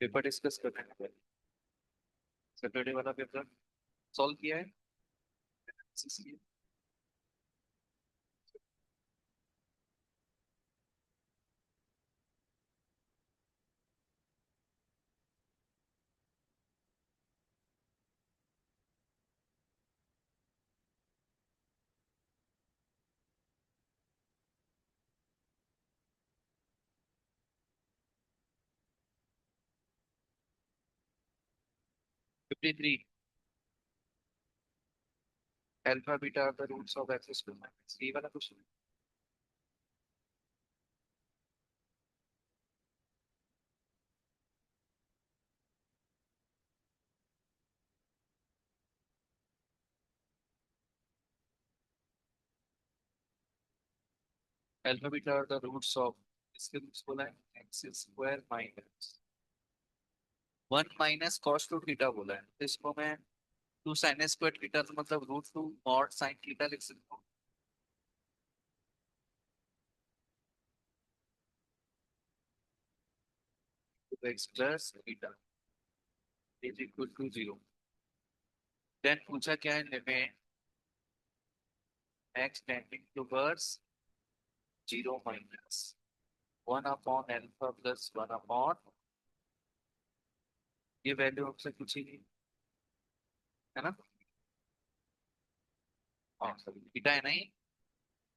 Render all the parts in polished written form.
Paper discuss करने हैं। Saturday वाला पेपर सॉल्व किया है। 53 alpha beta are the roots of x square minus ये वाला क्वेश्चन। Alpha beta are the roots of इसके रूट्स बोला है x square minus 1 minus cos 2 theta बोला है, तो इसको मैं 2 साइन स्क्वायर थीटा तो मतलब √2 मॉड साइन थीटा लिख सकता हूँ। तो x plus theta is equal to 0। Then पूछा क्या है, limit x tending towards 0 minus 1 upon alpha plus 1 upon ये वैल्यू हमसे पूछी नहीं है ना। हाँ सॉरी थीटा है नहीं,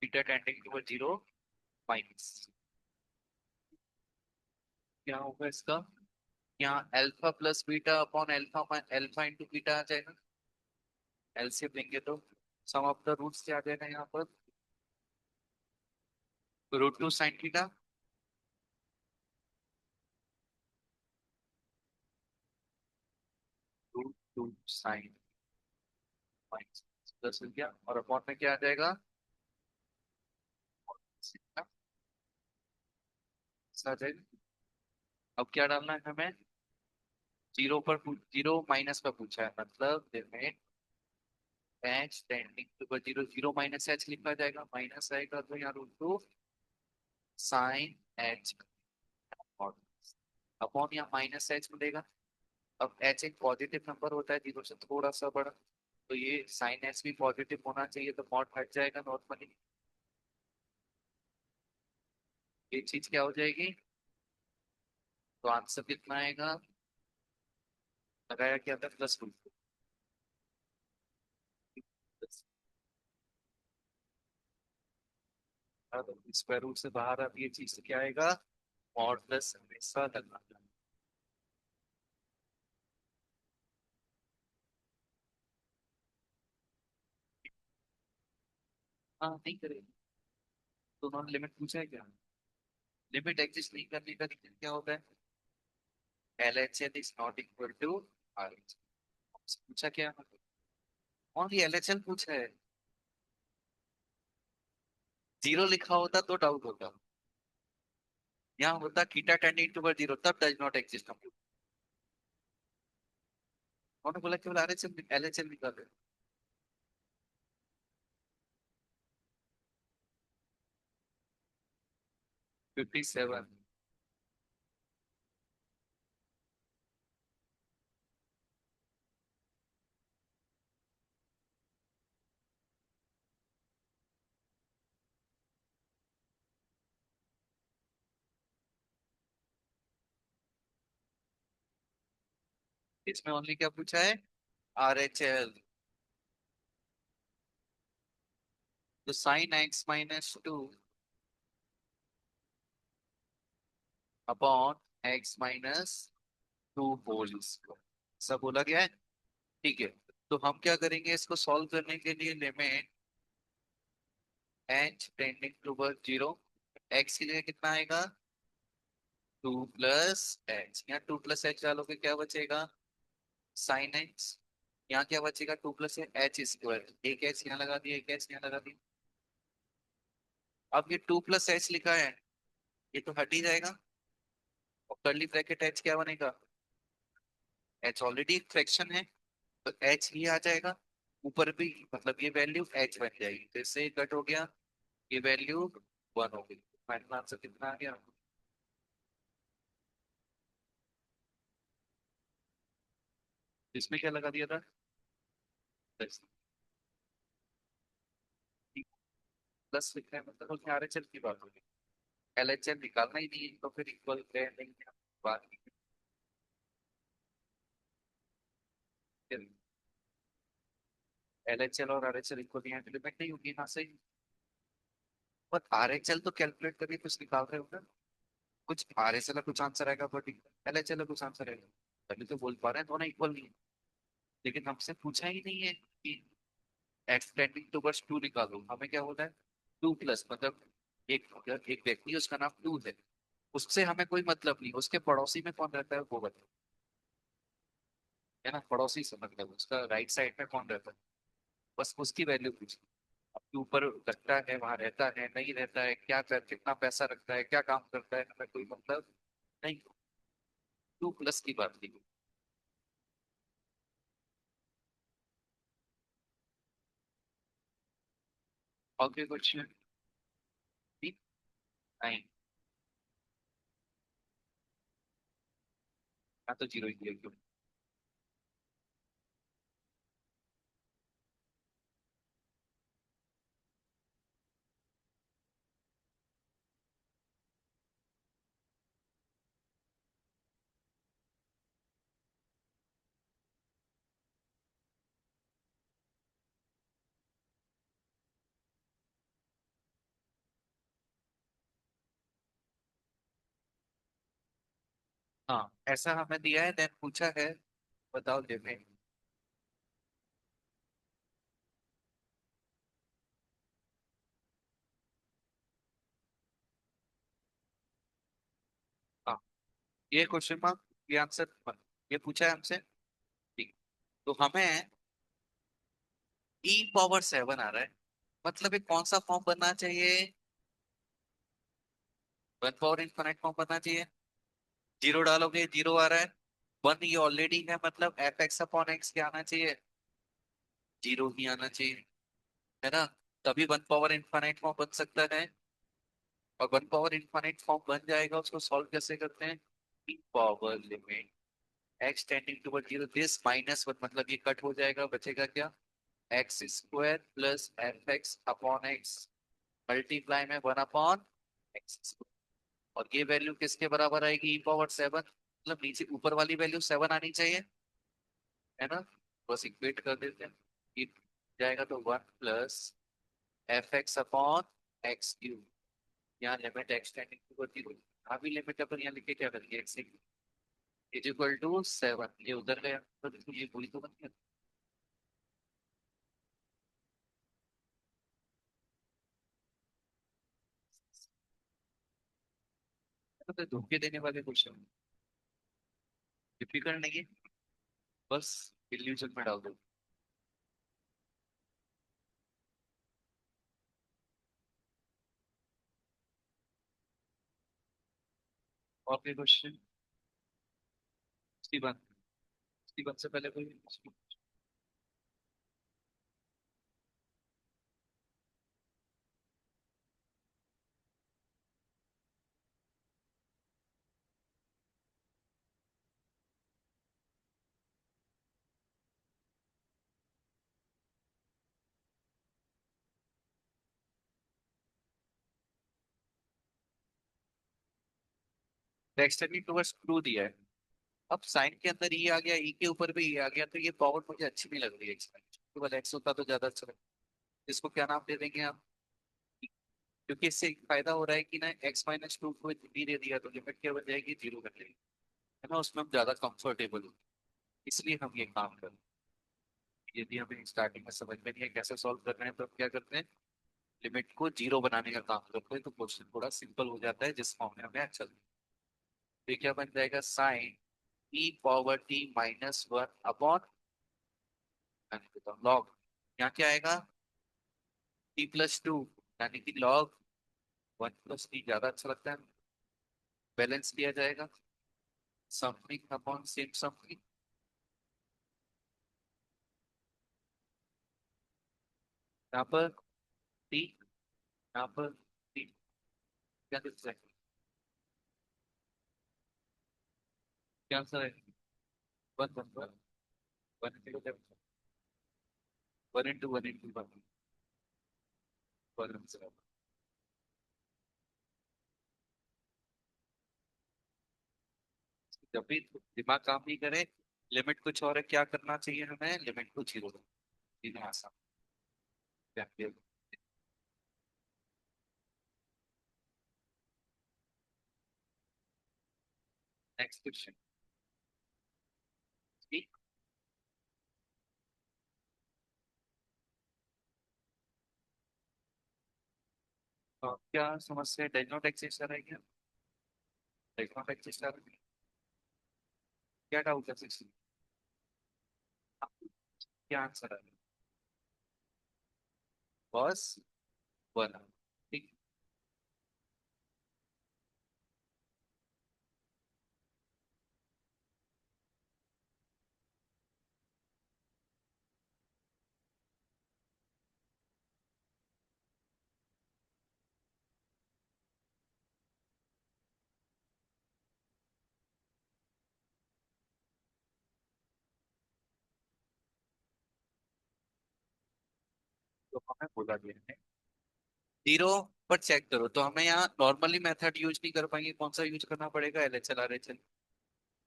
थीटा टेंडिंग टुवर्ड 0 माइनस क्या होगा इसका, यहाँ alpha plus beta upon alpha alpha into beta आ जाएगा। एलसीएम लेंगे तो सम ऑफ द रूट्स क्या आ जाएगा यहाँ पर, √2 sine theta √2 sine minus plus हो गया और अपॉन में क्या आ जाएगा। आ जाएगा। अब क्या डालना है हमें, जीरो पर 0 माइनस का पूछा है, मतलब limit h tending to 0 0 minus h लिखा जाएगा, माइनस आएगा तो यहाँ √2 साइन एच और अपॉन यहाँ माइनस एच मिलेगा। अब एच एक पॉजिटिव नंबर होता है जीरो से थोड़ा सा बड़ा, तो ये साइन एच भी पॉजिटिव होना चाहिए, तो मॉड हट जाएगा नॉर्मली। ये चीज क्या हो जाएगी, तो आंसर कितना आएगा, लगाया क्या था +2। अब स्क्वायर रूट से बाहर अब ये चीज क्या आएगा, मॉड प्लस हमेशा लगना। हाँ नहीं करेगा, तो उन्होंने लिमिट पूछा है क्या, लिमिट एग्जिस्ट नहीं करने का रीजन क्या होता है, L H L is not equal to R H. पूछा क्या, और ये एल एच एल पूछा है, जीरो लिखा होता तो डाउट होता, यहाँ होता थीटा टेंडिंग टुवर्ड 0 तब डज नॉट एग्जिस्ट। हम उन्होंने बोला केवल R H L L H L निकाल 57। इसमें ओनली क्या पूछा है, आर एच एल, तो sine x -2 upon x-2 whole square सब बोला गया है। ठीक है, तो हम क्या करेंगे, इसको सॉल्व करने के लिए limit h tending toward 0, x की जगह कितना आएगा 2 प्लस एच, यहाँ 2 प्लस एच डालोगे क्या बचेगा साइन एक्स, यहाँ क्या बचेगा 2 प्लस एच स्क्वायर, एक एच यहाँ लगा दिया एक एच यहाँ लगा दिया। अब ये 2 प्लस एच लिखा है, ये तो हट ही जाएगा, और कर्ली ब्रैकेट एच क्या बनेगा, एच ऑलरेडी एक फ्रैक्शन है तो एच ही आ जाएगा, ऊपर भी मतलब ये वैल्यू एच बन जाएगी, तो इससे कट हो गया, ये वैल्यू 1 हो गई। फाइनल आंसर कितना आ गया, इसमें क्या लगा दिया था? प्लस लिखना है मतलब उसमें आरएचएल की बात होगी। एलएचएल निकालना ही नहीं है तो फिर इक्वल है नहीं है, बात नहीं। एलएचएल और आरएचएल इक्वल नहीं है तो लिमिट नहीं होगी, हाँ सही। पर आरएचएल तो कैलकुलेट करके कुछ निकाल रहे हो ना, कुछ आरएचएल का कुछ आंसर आएगा बट एलएचएल का कुछ आंसर आएगा। तभी तो बोल पा रहे हैं दोनों इक्वल नहीं है। लेकिन हमसे पूछा ही नहीं है कि एक्स टेंडिंग टुवर्ड्स टू निकालो, हमें क्या होता है? टू प्लस मतलब एक, अगर एक व्यक्ति है उसका नाम टू है, उससे हमें कोई मतलब नहीं, उसके पड़ोसी में कौन रहता है वो बताओ। है ना, पड़ोसी से मतलब उसका राइट साइड में कौन रहता है, बस उसकी वैल्यू पूछी। अब के ऊपर लगता है वहां रहता है नहीं रहता है, क्या कर कितना पैसा रखता है क्या काम करता है, हमें कोई मतलब नहीं। टू प्लस की बात की। Okay question. नहीं, मैं तो जीरो ही दिया क्यों? हाँ ऐसा हमें दिया है, देन पूछा है बताओ लिमिट। हाँ ये क्वेश्चन मार्क, ये आंसर, ये पूछा है हमसे। ठीक। तो हमें e⁻7 आ रहा है, मतलब ये कौन सा फॉर्म बनना चाहिए? 1 पावर इनफाइनाइट फॉर्म बनना चाहिए। जीरो डालोगे जीरो आ रहा है, वन ये ऑलरेडी है, मतलब एफ एक्स अपॉन एक्स क्या आना चाहिए? जीरो ही आना चाहिए, है ना। तभी 1 पावर इनफाइनाइट फॉर्म बन सकता है। और 1 पावर इनफाइनाइट फॉर्म बन जाएगा, उसको सॉल्व कैसे करते हैं? Power limit x tending toward zero this -1 मतलब ये कट हो जाएगा, बचेगा क्या? X square plus f x upon x multiply में 1 अपॉन एक्स। और ये वैल्यू किसके बराबर आएगी? e⁻7, मतलब नीचे ऊपर वाली वैल्यू 7 आनी चाहिए, है ना। बस इक्वेट कर देते हैं, ये जाएगा तो 1 plus f x upon x cube. यहाँ limit x tending to zero, अभी लिमिट अपन यहाँ लिखे क्या करेंगे, एक्स इज इक्वल टू 7, ये उधर गया तो देखो ये पूरी तो बन गया। तो धोखे देने वाले क्वेश्चन डिफिकल्ट नहीं है, बस इल्यूजन में डाल दो। और कोई क्वेश्चन? स्टीवन से पहले कोई? एक्सटेंडिंग टुवर्ड्स ट्रू दिया है। अब साइन के अंदर ये आ गया, ई के ऊपर भी ये आ गया, तो ये पावर मुझे अच्छी नहीं लग रही है। केवल एक्स होता तो ज्यादा अच्छा लगता। इसको क्या नाम दे देंगे आप? क्योंकि इससे एक फायदा हो रहा है कि ना x-2 को बी दे दिया तो लिमिट क्या बन जाएगी? जीरो कर देगी, है ना, उसमें हम ज्यादा कंफर्टेबल हो, इसलिए हम ये काम कर रहे हैं। यदि हमें स्टार्टिंग में समझ में नहीं है कैसे सॉल्व कर रहे हैं तो हम क्या करते हैं, लिमिट को जीरो बनाने का काम करते हैं, तो क्वेश्चन थोड़ा सिंपल हो जाता है जिस फॉर्म में हमें अच्छा लगता है। तो ये क्या बन जाएगा? साइन e⁻t-1 अपॉन लॉग, यहाँ क्या आएगा? t+2, यानी कि लॉग 1 + t ज्यादा अच्छा लगता है, बैलेंस किया जाएगा समथिंग अपॉन सेम समथिंग। यहाँ पर t, यहाँ पर t, क्या दिखता है? क्या आंसर है? 1 1 1। One into one into one one. जब भी दिमाग काम नहीं करे, लिमिट कुछ और है, क्या करना चाहिए हमें? लिमिट को जीरो। इन्हें आसान। Next question. क्या समस्या? डज नॉट एक्सिस्ट है क्या? डज नॉट एक्सिस्ट है? क्या डाउट है सिक्सटी? क्या आंसर है? बस वन। ठीक। तो हमें बोला गया है जीरो पर चेक करो, तो हमें यहाँ नॉर्मली मेथड यूज नहीं कर पाएंगे, कौन सा यूज करना पड़ेगा? LHL RHL.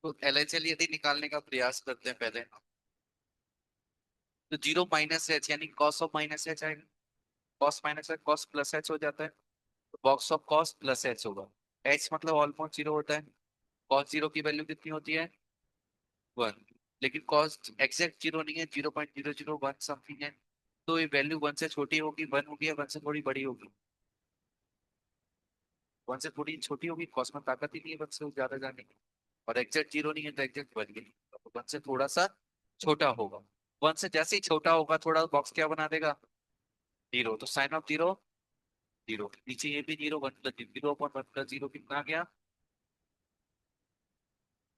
तो एलएचएल यदि निकालने का प्रयास करते हैं पहले, तो जीरो माइनस एच यानी कॉस ऑफ माइनस एच आएगा। Cos minus H cos plus H हो जाता है। Box of cos plus H होगा। एच मतलब ऑलमोस्ट जीरो होता है। कॉस जीरो की वैल्यू कितनी होती है? वन। लेकिन कॉस एग्जैक्ट जीरो नहीं है, 0.001 समथिंग है। तो ये वैल्यू वन से छोटी होगी, वन होगी, या वन से थोड़ी बड़ी होगी? वन से थोड़ी छोटी होगी, कॉस में ताकत ही नहीं है वन से ज्यादा जाने की। और एग्जैक्ट जीरो नहीं है तो एग्जैक्ट वन ही नहीं होगा, तो वन से थोड़ा सा छोटा होगा। वन से जैसे ही छोटा होगा थोड़ा, बॉक्स क्या बना देगा? जीरो। तो साइन ऑफ जीरो जीरो। नीचे ये भी zero, one plus zero upon one plus zero कितना आ गया?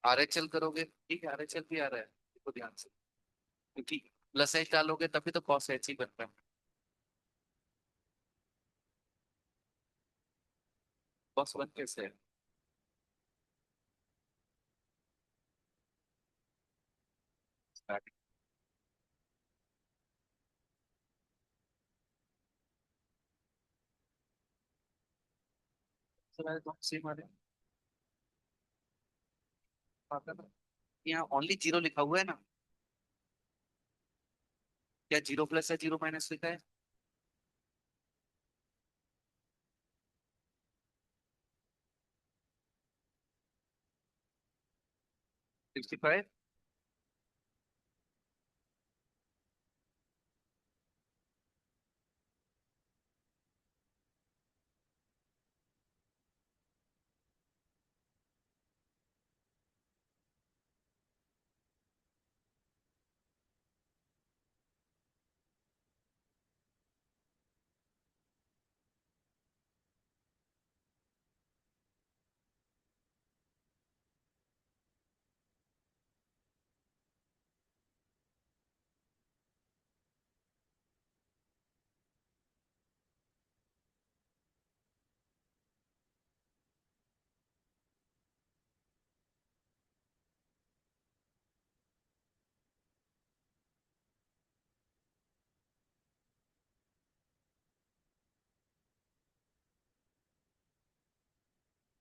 आरएचएल करोगे, ठीक है, आरएचएल भी आ रहा है, देखो ध्यान से। क्योंकि प्लस एच डालोगे तभी तो कॉस एच ही बनता है। कॉस वन कैसे है? स्टार्टिंग से मैंने तो सेम आ रहे हैं। यहाँ ओनली जीरो लिखा हुआ है ना? क्या जीरो प्लस है जीरो माइनस लिखा है? 65।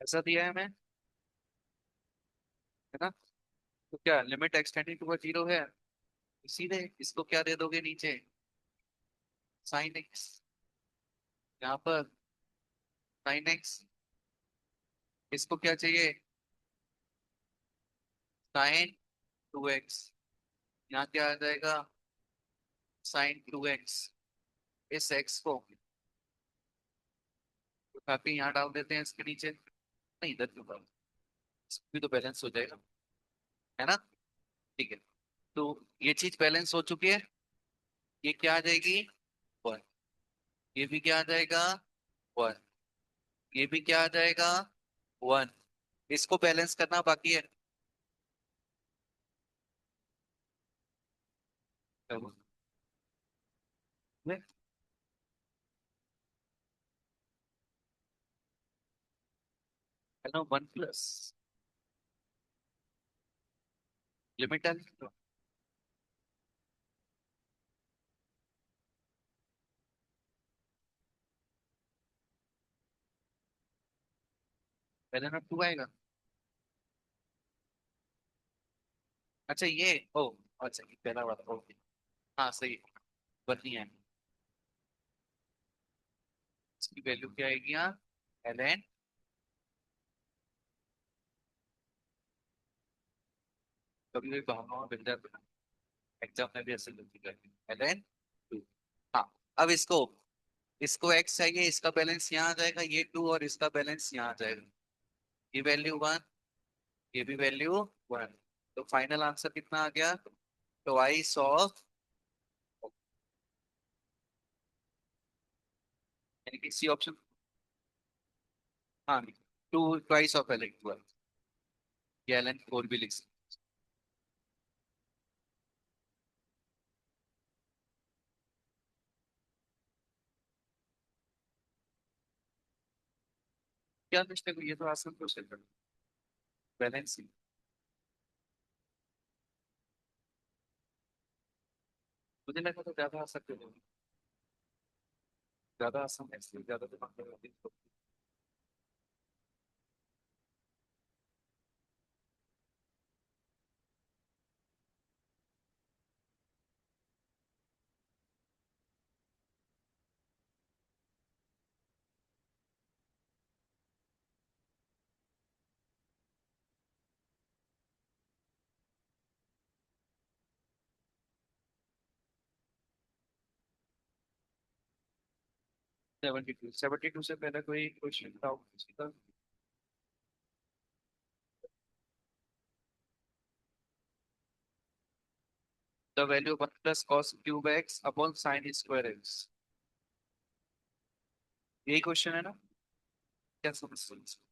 ऐसा दिया है हमें, है ना? तो क्या लिमिट एक्सटेंडिंग टू जीरो है? सीधे इसको क्या दे दोगे नीचे? Sine x. यहाँ पर साइन एक्स। इसको क्या चाहिए? Sign to x. यहाँ क्या आ जाएगा? Sign to x. इस एक्स को उठा के यहाँ डाल देते हैं इसके नीचे। नहीं, इधर क्यों डाल? भी तो बैलेंस हो जाएगा, है ना? ठीक है। तो ये चीज बैलेंस हो चुकी है। ये क्या आ जाएगी? वन। ये भी क्या आ जाएगा? वन। ये भी क्या आ जाएगा? वन। इसको बैलेंस करना बाकी है। है ना? वन प्लस लिमिट है। ln ऑफ 2 आएगा। अच्छा ये, ओ अच्छा ये पहला वाला, ओके। हाँ सही है, बनी है। इसकी वैल्यू क्या आएगी यहाँ, ln, कभी कभी भावनाओं में मिल जाता है, एग्जाम में भी ऐसे गलती करते हैं, ln 2। हाँ, अब इसको, इसको x चाहिए, इसका बैलेंस यहाँ आ जाएगा, ये 2 और इसका बैलेंस यहाँ आ जाएगा, ये वैल्यू 1, ये भी वैल्यू 1। तो फाइनल आंसर कितना आ गया, ट्वाइस ऑफ, यानी कि सी ऑप्शन। हाँ, टू ट्वाइस ऑफ एल 12, ये ln 4 भी लिख सकते। क्या मिस्टेक हुई, ये तो आसान क्वेश्चन था, बैलेंसिंग। मुझे लगा तो ज्यादा आसान क्यों नहीं, ज्यादा आसान है इसलिए ज्यादा दिमाग लगाती है। 72 से पहले कोई क्वेश्चन था किसी का। The value 1 plus cos cube x upon sine square x, यही क्वेश्चन है ना, क्या समझते हैं इसको?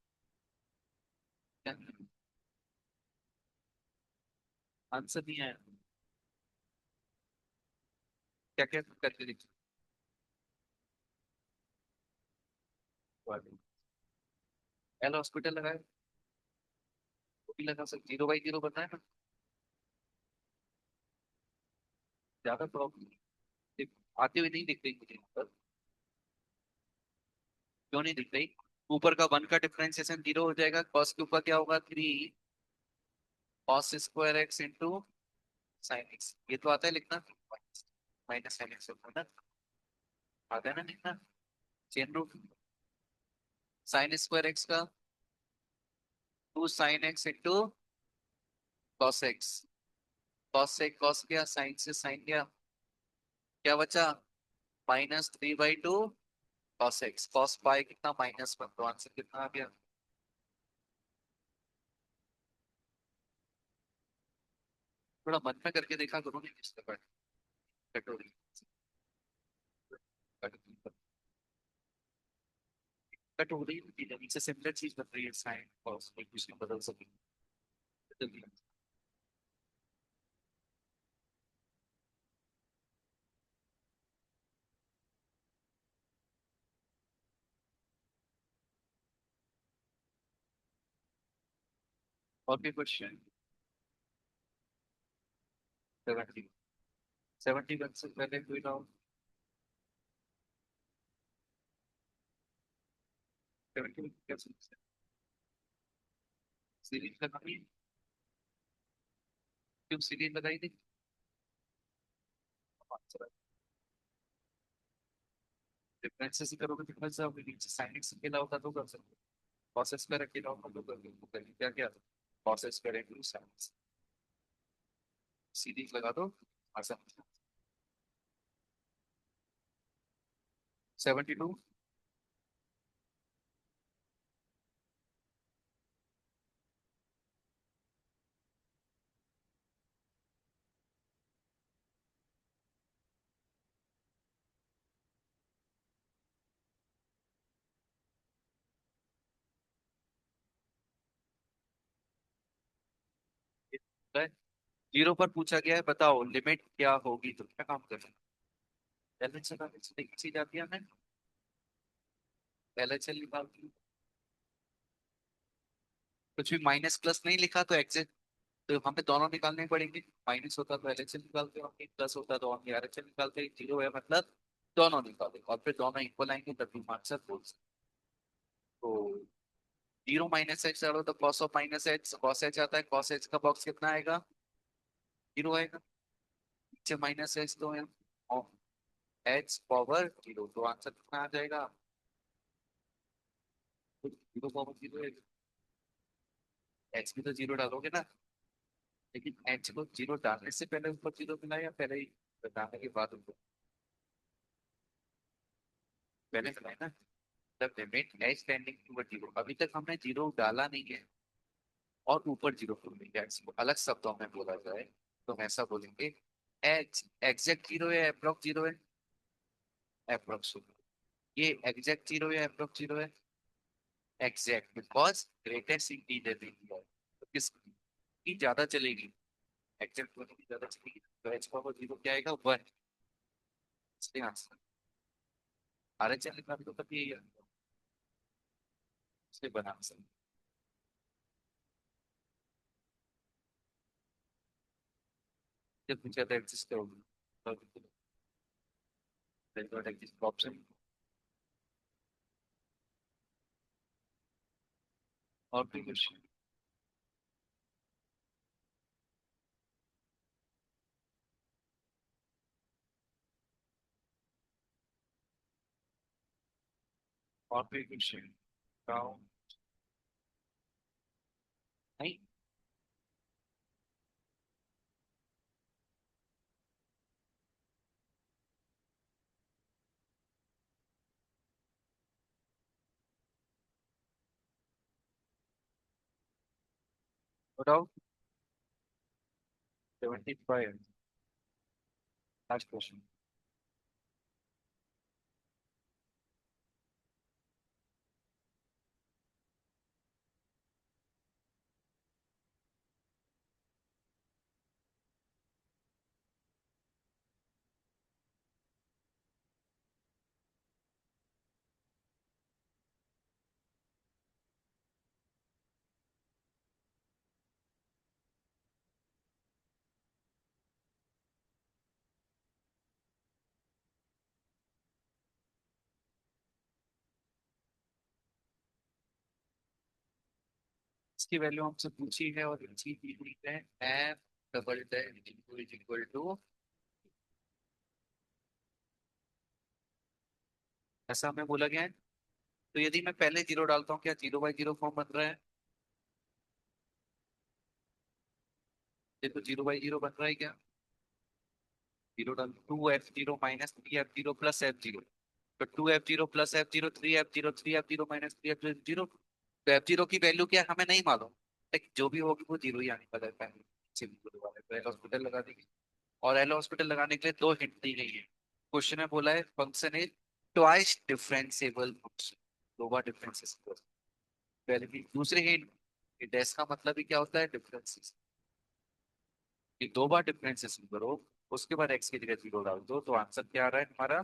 क्या आंसर नहीं है, क्या क्या करके देखिए। एल हॉस्पिटल लगाए, वो भी लगा सकते, 0/0 बनना है ना, ज्यादा प्रॉब्लम आते हुए नहीं दिख रही मुझे यहाँ पर। क्यों नहीं दिख रही, ऊपर का 1 का डिफरेंशिएशन 0 हो जाएगा, कॉस क्यूब का क्या होगा 3 cos square x into sine x, ये तो आता है लिखना, माइनस साइन एक्स होता है ना, आता है ना लिखना, chain rule, sine square x का 2 sine x into cos x, cos से कॉस गया, साइन से साइन गया, क्या बचा, -3/2 कॉस एक्स, कॉस पाई कितना -1, तो आंसर कितना आ गया। थोड़ा मन में करके देखा करो, नहीं किसका कटोरी, कटोरी से सिमिलर चीज बन रही है, साइन कॉस एक दूसरे को बदल सके, जल्दी। 40%, 70, 71 से पहले कोई ना हो, 70 क्या सोचते हैं, सीरीज लगानी है, क्यों सीरीज लगाई थी, डिफरेंसेस ही करोगे, डिफरेंस आप नीचे साइन एक्स अकेला होता तो कर सकते, कॉस स्क्वायर अकेला होता तो कर क्या क्या, cos square into sine, series लगा दो, आसान। 72, जीरो पर पूछा गया है, बताओ लिमिट क्या होगी, तो क्या काम करना है, LHL चीज आती है हमें, LHL निकालती है, कुछ भी माइनस प्लस नहीं लिखा तो एग्जैक्ट, तो हमें दोनों निकालने पड़ेंगे, माइनस होता तो LHL निकालते होंगे, प्लस होता तो हम RHL निकालते हैं, जीरो है मतलब दोनों निकाले और फिर दोनों इक्वल आएंगे तभी आंसर बोल सकते। तो जीरो माइनस एच डालो तो cos of minus H, cos H आता है, कॉस एच का बॉक्स कितना आएगा? जीरो आएगा। नीचे माइनस एच तो है, एच पावर जीरो, तो आंसर कितना आ जाएगा? जीरो पावर जीरो है। एच भी तो जीरो डालोगे ना, लेकिन एच को जीरो डालने से पहले ऊपर जीरो मिला या पहले ही डालने के बाद ऊपर? पहले मिला है ना। The limit h tending to zero, अभी तक हमने जीरो डाला नहीं है और ऊपर जीरो को मिल इसको अलग शब्दों में बोला जाए तो हम ऐसा बोलेंगे, एच एग्जैक्ट जीरो है अप्रोक्स जीरो है? अप्रोक्स। ये एग्जैक्ट जीरो है अप्रोक्स जीरो है? एग्जैक्ट, बिकॉज ग्रेटेस्ट इंटीजर दे दिया है, तो किसकी ज्यादा चलेगी? एग्जैक्ट वाली की ज्यादा चलेगी, तो एच पावर जीरो क्या आएगा? वन। इसलिए आंसर आर एच एल निकाल दो तब यही आएगा, इसलिए बना आंसर। जब पूछा था एग्जिस्ट करोगे तो एग्जिस्ट ऑप्शन। और कोई क्वेश्चन? और कोई क्वेश्चन? नहीं। बताओ। 75। Last question. इसकी वैल्यू हमसे पूछी है और अच्छी दी हुई है, f double dash is equal to, ऐसा हमें बोला गया है। तो यदि मैं पहले जीरो डालता हूँ क्या जीरो बाई जीरो फॉर्म बन रहा है? ये तो जीरो बाई जीरो बन रहा है क्या? जीरो डाल, two f zero minus three f zero plus f zero, तो two f zero plus f zero, three f zero, three f zero minus three f zero. तो एफ जीरो की value क्या है हमें नहीं मालूम, लेकिन जो भी होगी वो जीरो ही आने वाला है पहले। जीरो वाले तो एल हॉस्पिटल लगा देंगे, और एल हॉस्पिटल लगाने के लिए दो हिंट दी गई है। क्वेश्चन में बोला है function is twice differentiable function, दो बार डिफरेंशिएबल। पहले की दूसरी हिंट, डेस का मतलब ही क्या होता है? डिफरेंस। ये दो बार डिफरेंशिएशन करो, उसके बाद एक्स की जगह जीरो डाल दो, तो आंसर क्या आ रहा है हमारा?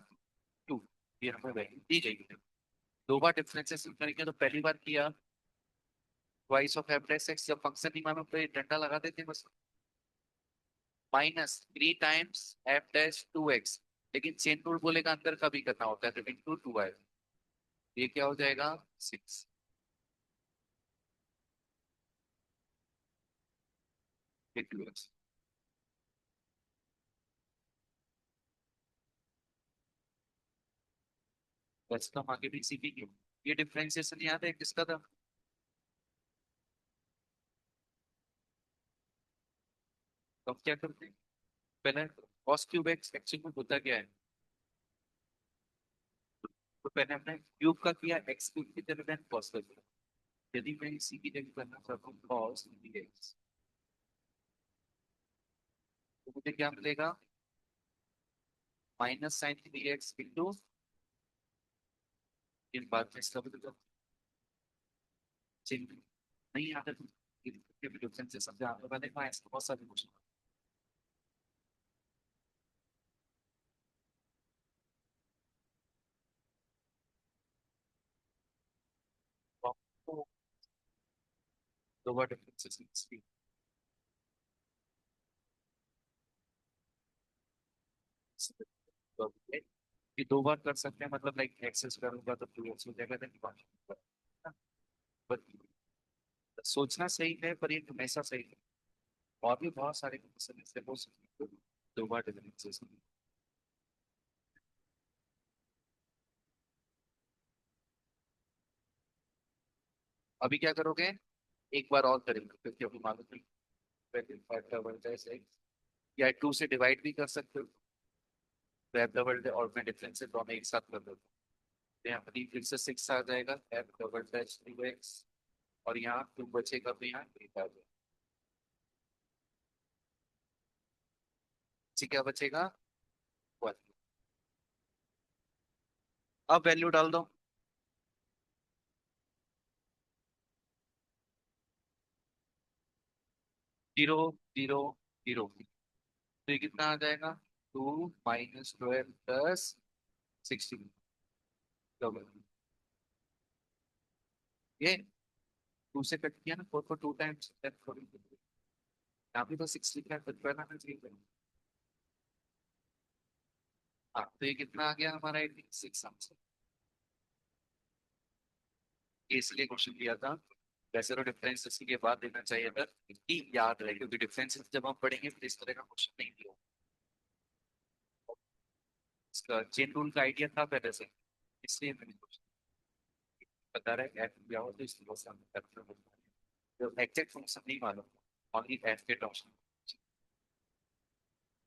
टू। ये हमें वैल्यू दी गई है। दो बार डिफरेंशिएशन करेंगे तो पहली बार किया twice of f dash x, जब फंक्शन नहीं मालूम तो ये डंडा लगा देते हैं बस, minus three times f dash two x. लेकिन चेन रूल बोलेगा अंदर का भी करना होता है, तो इंटू टू आएगा, ये क्या हो जाएगा? सिक्स। Two x. बस तो हम आगे भी सीखेंगे। ये डिफरेंशिएशन याद है किसका था? तो हम क्या करते हैं, पहले cos क्यूब एक्स एक्चुअली में होता क्या है, तो पहले हमने क्यूब का किया, एक्स क्यूब की जगह मैंने cos कर दिया। यदि मैं इसी की जगह करना चाहता हूँ cos एक्स, तो मुझे क्या मिलेगा? Minus sine three x into, इन बात में इसका मतलब चिन्ह नहीं आता तो डिफरेंस से समझा आप लोगों ने, ऐसा बहुत सारे क्वेश्चन। दो बार डिफरेंस, ये दो बार कर सकते हैं, मतलब लाइक एक्सेस करूंगा तो टू एक्स हो जाएगा, then 1 होगा। बट सोचना सही है पर ये हमेशा सही है। और भी बहुत सारे क्वेश्चन ऐसे हो सकते हैं दो बार डिफरेंसेस। अभी क्या करोगे, एक बार और करेंगे क्योंकि अभी मालूम नहीं फाइव डबल डैश एक्स, या टू से डिवाइड भी कर सकते हो। तो एफ डबल डैश और मैं डिफरेंस से दोनों एक साथ कर देता हूँ। तो यहाँ पर फिर से सिक्स आ जाएगा, f double dash two x, और यहाँ टू बचेगा तो यहाँ एट आ जाएगा। नीचे क्या बचेगा, वन। अब वैल्यू डाल दो। Zero, zero, zero. तो ये कितना आ जाएगा, two minus twelve plus sixteen. ये टू से कट किया ना, फोर को टू टाइम्स, यहाँ भी तो सिक्स लिखा है, तो ट्वेल्व आना चाहिए। हाँ, तो ये कितना आ गया हमारा, एटी सिक्स आंसर। ये इसलिए क्वेश्चन दिया था। वैसे तो डिफरेंस इसी के बाद देना चाहिए था कि याद रहे, क्योंकि डिफरेंस जब हम पढ़ेंगे तो इस तरह का क्वेश्चन नहीं दिया। इसका चेन रूल का आइडिया था पहले से, इसलिए मैंने बता रहा है एफ दिया हो तो इसलिए वो सब करते हो। तो एग्जैक्ट फंक्शन नहीं मालूम, ओनली एफ के टर्म्स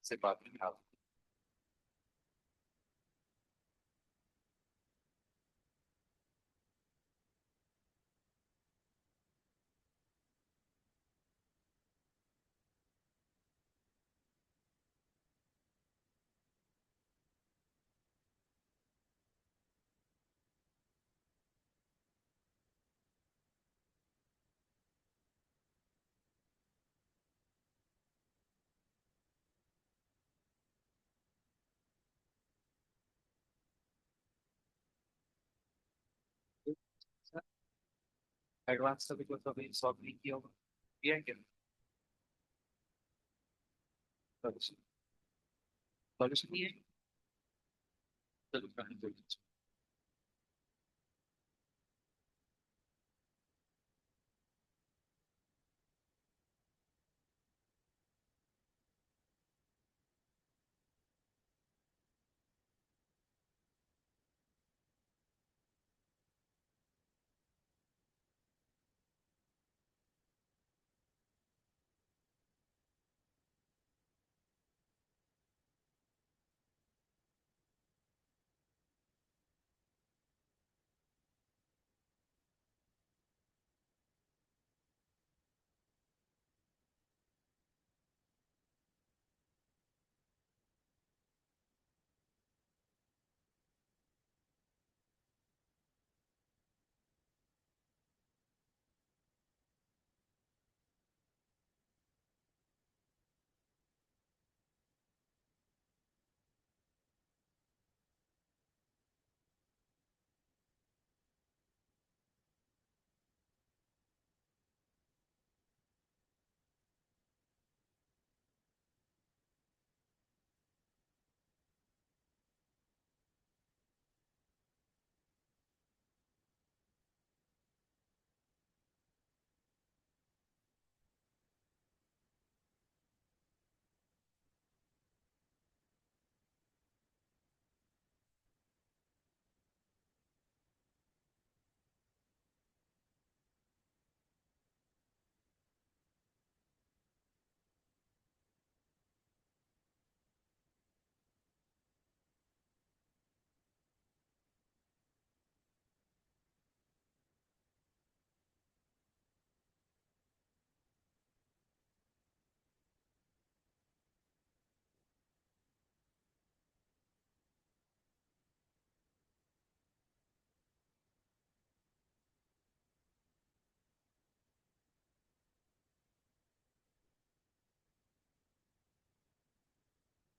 से बात नहीं आप। एडवांस सभी को तो अभी सॉल्व नहीं किया होगा, किया है क्या सॉल्यूशन? सॉल्यूशन नहीं है, चलो।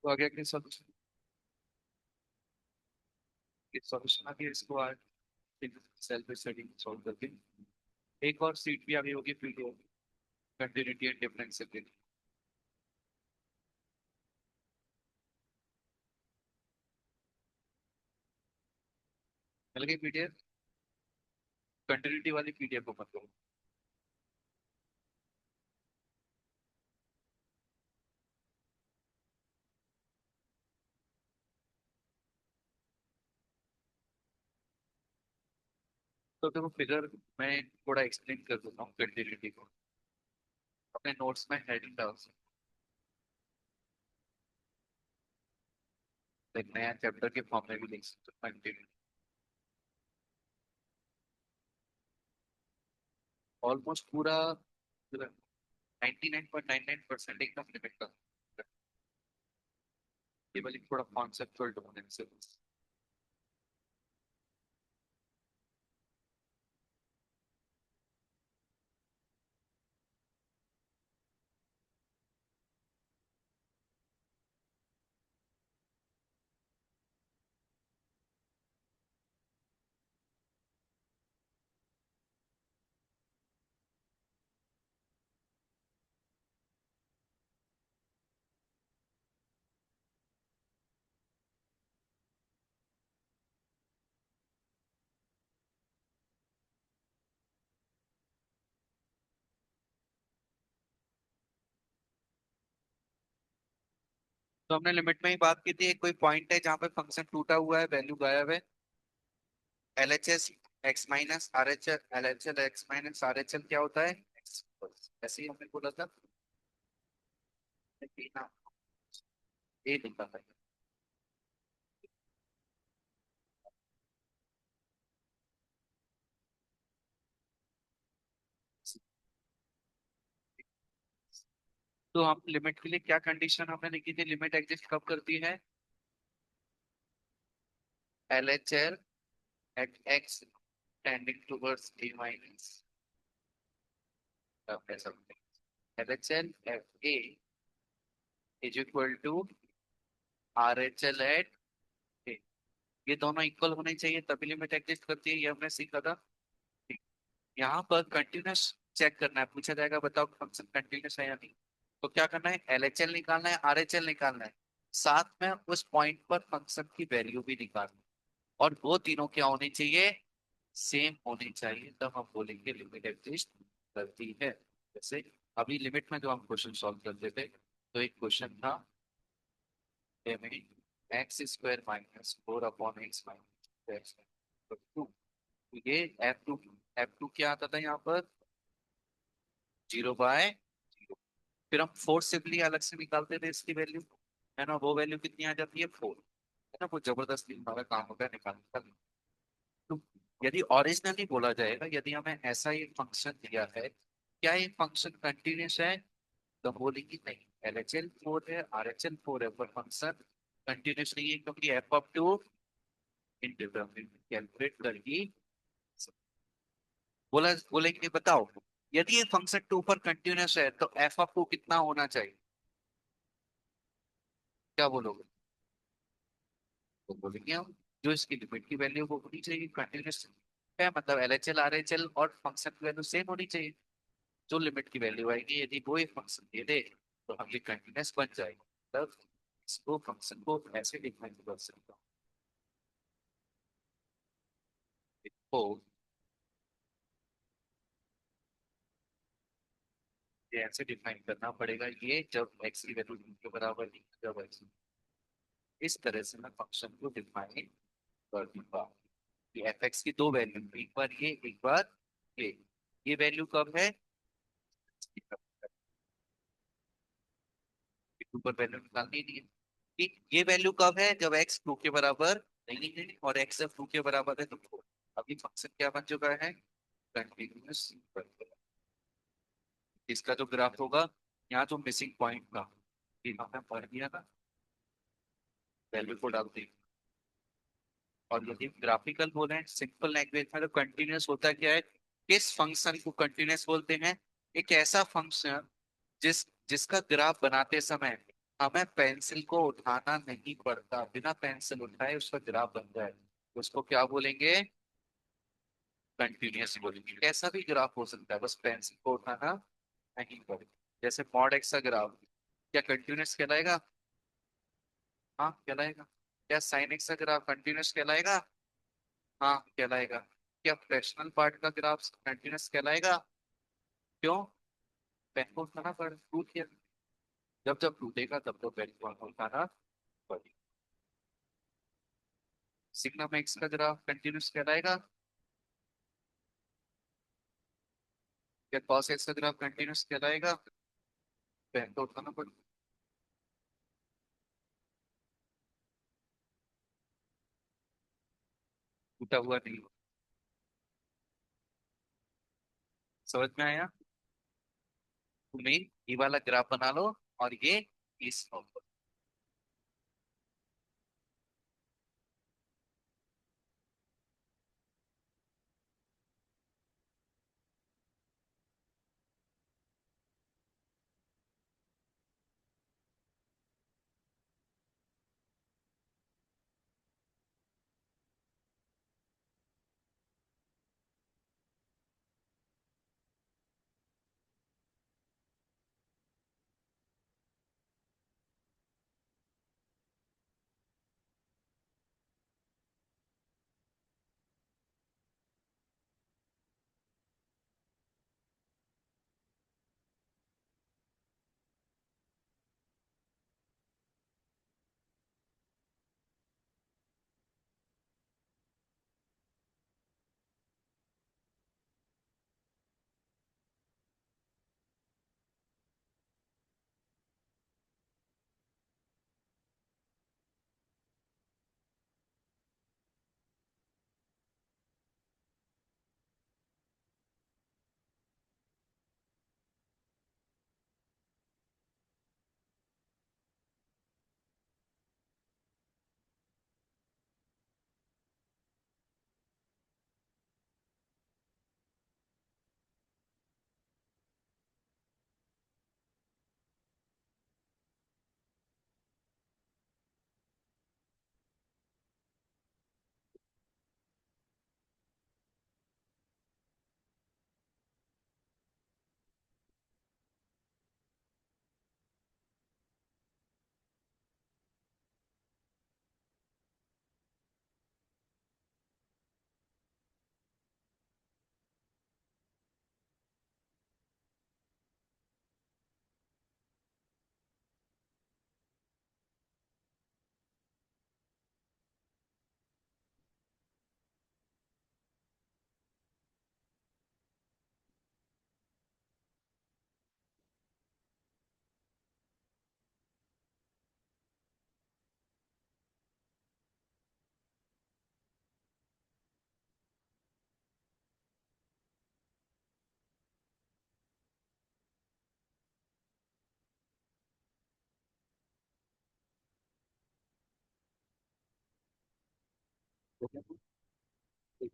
तो आगे अगले सॉल्यूशन, ये सॉल्यूशन आ गया, इसको आज सेल्फ स्टडी सॉल्व करके एक और सीट भी आगे होगी, फिर कंटिन्यूटी एंड डिफरेंस के लिए। मिल गई पीडीएफ। कंटिन्यूटी वाली पीडीएफ को मत लो। तो देखो फिगर मैं थोड़ा एक्सप्लेन कर देता हूँ कंटिन्यूटी को। अपने नोट्स में हेडिंग डाल सकते हो, एक नया चैप्टर के फॉर्म में भी लिख सकते हो कंटिन्यूटी। ऑलमोस्ट पूरा 99.99% एकदम लिमिट का, केवल एक थोड़ा कॉन्सेप्चुअल डोमेन से। तो हमने लिमिट में ही बात की थी, एक कोई पॉइंट है जहाँ पे फंक्शन टूटा हुआ है, वैल्यू गायब है। L H S x minus are H L, L H L x minus are H L क्या होता है X। ऐसे ही हमने बोला था ए लिखा था। तो हम लिमिट के लिए क्या कंडीशन हमने लिखी थी, लिमिट एग्जिस्ट कब करती है, L H L at x tending towards a minus, ऐसा L H L f a is equal to R H L at a. ये दोनों इक्वल होने चाहिए तभी लिमिट एग्जिस्ट करती है, ये हमने सीखा था। यहाँ पर कंटिन्यूस चेक करना है, पूछा जाएगा बताओ फंक्शन कंटिन्यूस है या नहीं। तो क्या करना है, एलएचएल निकालना है, आरएचएल निकालना है, साथ में उस पॉइंट पर फंक्शन की वैल्यू भी निकालना है। और वो तीनों क्या होनी चाहिए, सेम होनी चाहिए, तब हम बोलेंगे लिमिट एग्जिस्ट करती है। जैसे अभी लिमिट में जो हम क्वेश्चन सॉल्व करते थे, तो एक क्वेश्चन था x square minus four upon x minus two. ये एफ टू क्या आता था यहाँ पर, 0/0। फिर हम फोर्सिबली अलग से निकालते थे इसकी वैल्यू, है ना, वो वैल्यू कितनी आ जाती है 4, है ना, वो जबरदस्ती हमारा काम होता है निकालने का। तो यदि ओरिजिनली बोला जाएगा, यदि हमें ऐसा ये फंक्शन दिया है, क्या ये फंक्शन कंटिन्यूस है, तो बोलेंगे नहीं, एलएचएल 4 है, आरएचएल 4 है, पर फंक्शन कंटिन्यूस नहीं है, क्योंकि f of two indeterminate calculate करके बोलेंगे बताओ, यदि ये फंक्शन टू पर कंटिन्यूस है तो एफ ऑफ टू कितना होना चाहिए, क्या बोलोगे। तो बोलेंगे हम जो इसकी लिमिट की वैल्यू वो होनी चाहिए कंटिन्यूस है, मतलब एलएचएल आरएचएल और फंक्शन की वैल्यू सेम होनी चाहिए। जो लिमिट की वैल्यू आएगी यदि वो एक फंक्शन दे दे तो हम ये कंटिन्यूस बन जाएगा, मतलब इसको फंक्शन को ऐसे डिफाइन कर सकता हूँ, इसको ये ऐसे डिफाइन करना पड़ेगा, ये जब एक्स की वैल्यू के बराबर नहीं, जब एक्स, इस तरह से मैं फंक्शन को डिफाइन कर दूंगा कि एफ एक्स की दो वैल्यू, एक बार ये एक बार ये ये वैल्यू कब है, ऊपर वैल्यू निकालनी नहीं है कि ये वैल्यू कब है, जब एक्स टू के बराबर नहीं है और एक्स जब टू के बराबर है तो फोर। अभी फंक्शन क्या बन चुका है, कंटिन्यूस। इसका जो ग्राफ होगा, यहाँ जो मिसिंग पॉइंट था ये हमने पढ़ दिया ना, वैल्यू को डालते हैं। और यदि ग्राफिकल बोले सिंपल लैंग्वेज में, तो कंटिन्यूस होता क्या है, किस फंक्शन को कंटिन्यूस बोलते हैं, एक ऐसा फंक्शन जिसका ग्राफ बनाते समय हमें पेंसिल को उठाना नहीं पड़ता, बिना पेंसिल उठाए उसका ग्राफ बन जाए, तो उसको क्या बोलेंगे, कंटिन्यूस बोलेंगे। कैसा भी ग्राफ हो सकता है, बस पेंसिल को उठाना नहीं पड़े। जैसे मॉड एक्स का ग्राफ क्या कंटिन्यूस कहलाएगा, हाँ कहलाएगा। क्या साइन एक्स का ग्राफ कंटिन्यूस कहलाएगा, हाँ कहलाएगा। क्या फ्रैक्शनल पार्ट का ग्राफ कंटिन्यूअस कहलाएगा? क्यों? पेन को उठाना पड़ टूट गया, जब जब टूटेगा तब तो पेन को उठाना पड़ेगा। सिग्मा मैक्स का ग्राफ कंटिन्यूअस कहलाएगा? क्या कॉस एक्स का ग्राफ कंटिन्यूअस कहलाएगा? पेन को उठाना पड़ेगा। टूटा हुआ नहीं। समझ में आया? तुम्हें ये वाला ग्राफ बना लो और ये इस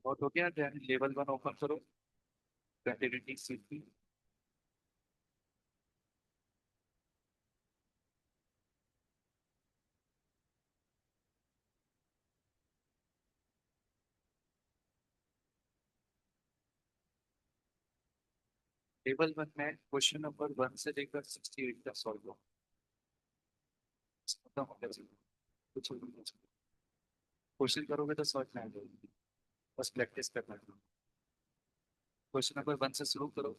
बहुत हो गया। लेवल वन ओपन करो। कंटिन्यूटी सीखी। टेबल वन में क्वेश्चन नंबर वन से लेकर 68 तक सॉल्व हो। खत्म हो गया। कुछ कोशिश करोगे तो सॉल्व नहीं होगी। बस प्रैक्टिस करना है। क्वेश्चन नंबर वन से शुरू करो।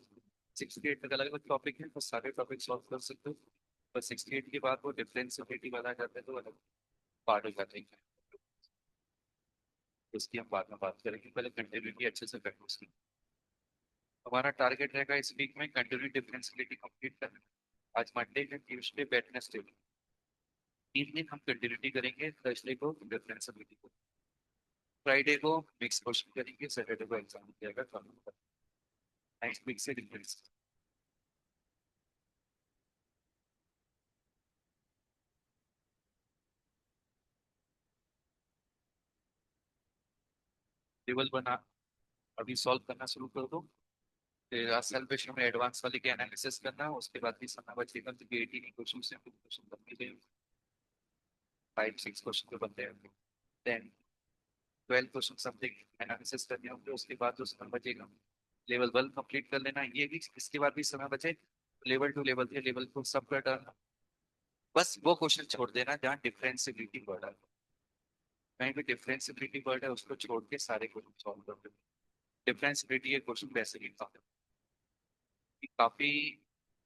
68 तक अलग अलग टॉपिक है, तो सारे टॉपिक सॉल्व कर सकते हो। पर 68 के बाद वो डिफरेंशिएबिलिटी वाला जाता है तो अलग पार्ट हो जाते हैं। उसकी हम बाद में बात करेंगे, पहले कंटिन्यूटी अच्छे से प्रैक्टिस की। हमारा टारगेट रहेगा इस वीक में कंटिन्यू डिफरेंशिएबिलिटी कंप्लीट करना। आज मंडे है, ट्यूसडे वेडनेसडे 3 दिन हम कंटिन्यूटी करेंगे, थर्सडे को डिफरेंशिएबिलिटी को, फ्राइडे को मिक्स क्वेश्चन करेंगे, सैटरडे को एग्जाम किया नेक्स्ट वीक से डिफरेंस। टेबल बना, अभी सॉल्व करना शुरू कर दो। फिर असल क्वेश्चन में एडवांस वाले के एनालिसिस करना, उसके बाद भी समय बचेगा तो 18 क्वेश्चन से क्वेश्चन बनते हैं। 5 6 क्वेश्चन तो बनते हैं। 10 12 क्वेश्चन समथिंग एनालिसिस करने होंगे, उसके बाद जो समय बचेगा लेवल वन कंप्लीट कर लेना। ये भी इसके बाद भी समय बचे level two level three level four सब कर डालना। बस वो क्वेश्चन छोड़ देना जहाँ डिफरेंशिएबिलिटी वर्ड है। कहीं भी डिफरेंशिएबिलिटी वर्ड है उसको छोड़ के सारे क्वेश्चन सॉल्व कर देना। डिफरेंशिएबिलिटी के क्वेश्चन वैसे ही काफी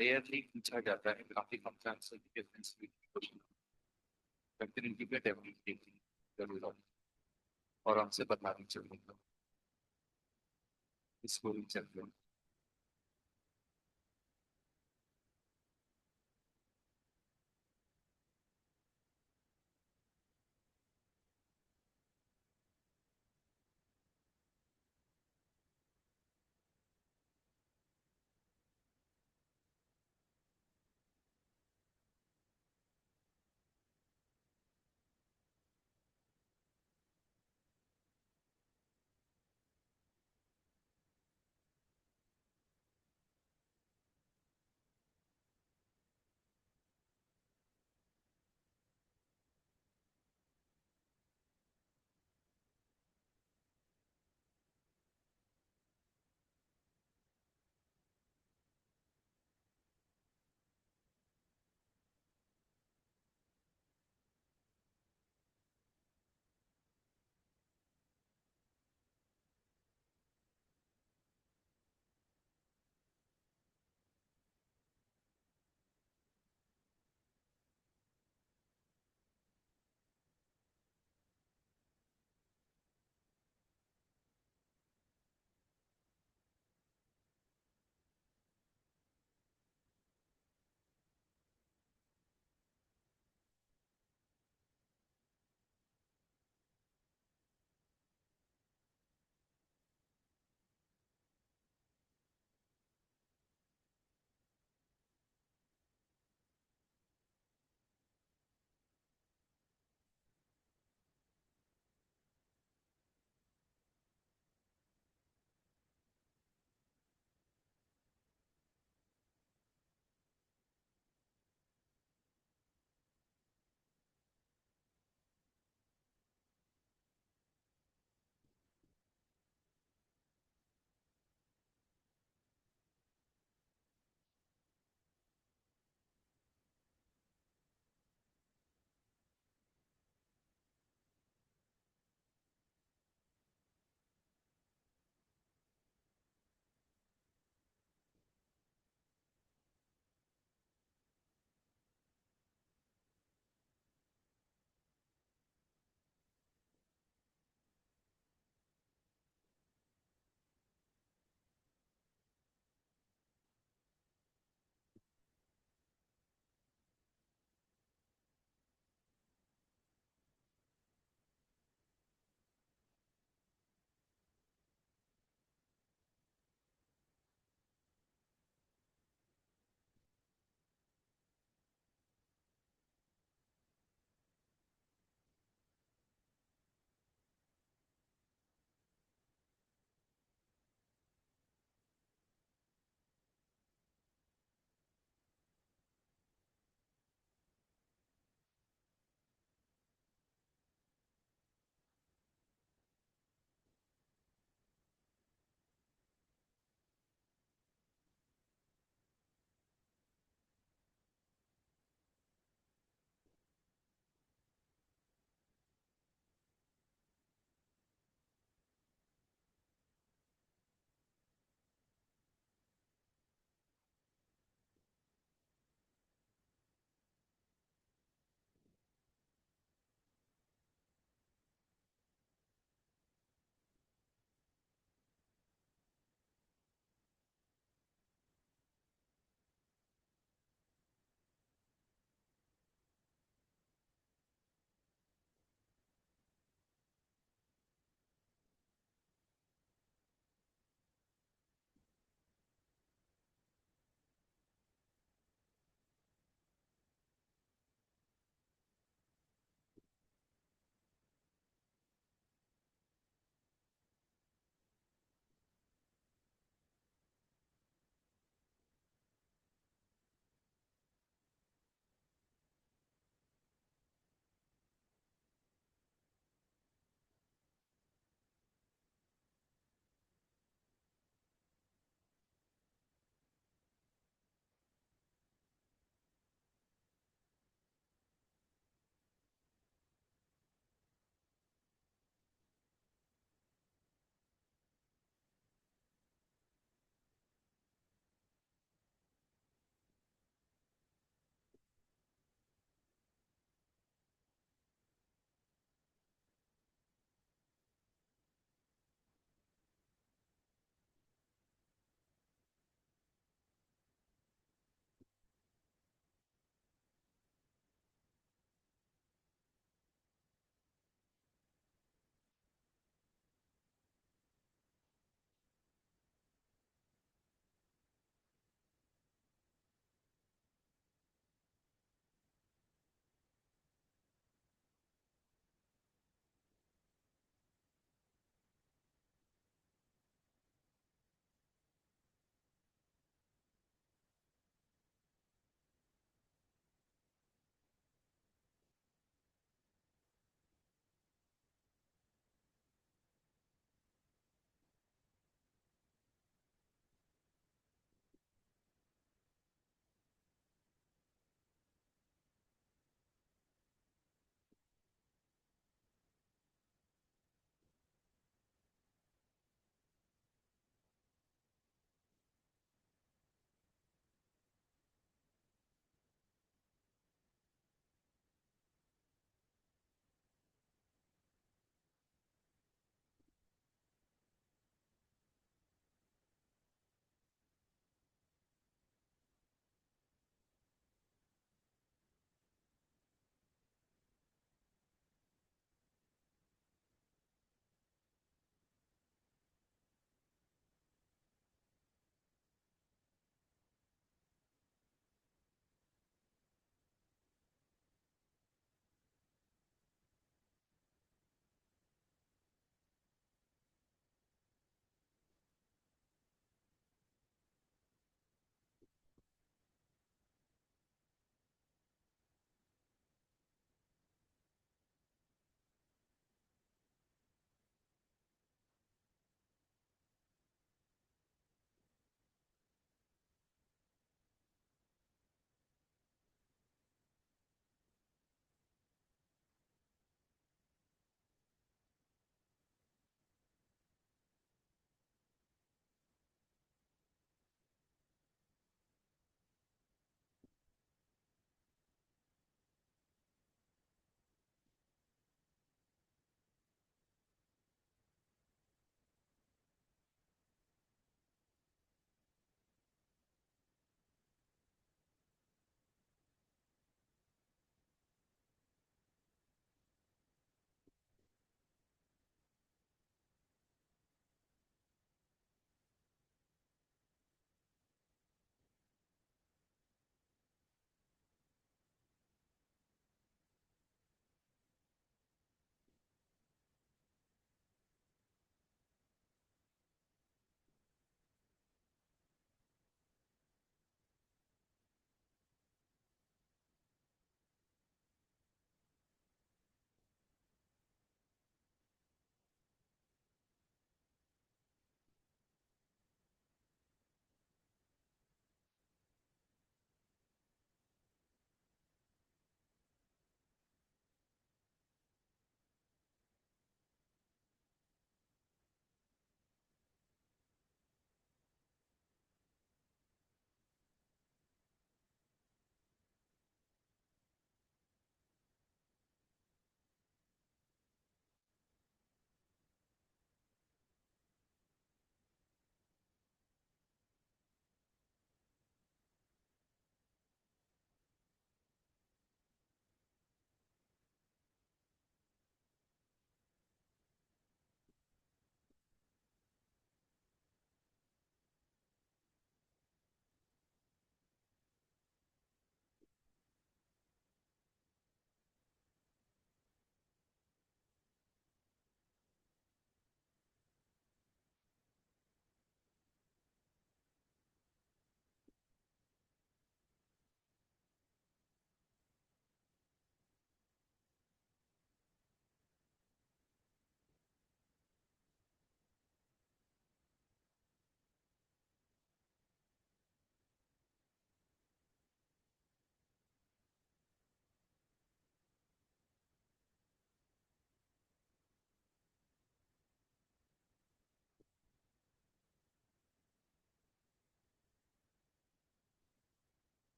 रेयरली पूछा जाता है, काफी कम चांस है डिफरेंशिएबिलिटी क्वेश्चन कंटिन्यूटी पे डेफिनेटली जरूर होगा। और हमसे बतानी चाहिए इसको भी चलते हैं।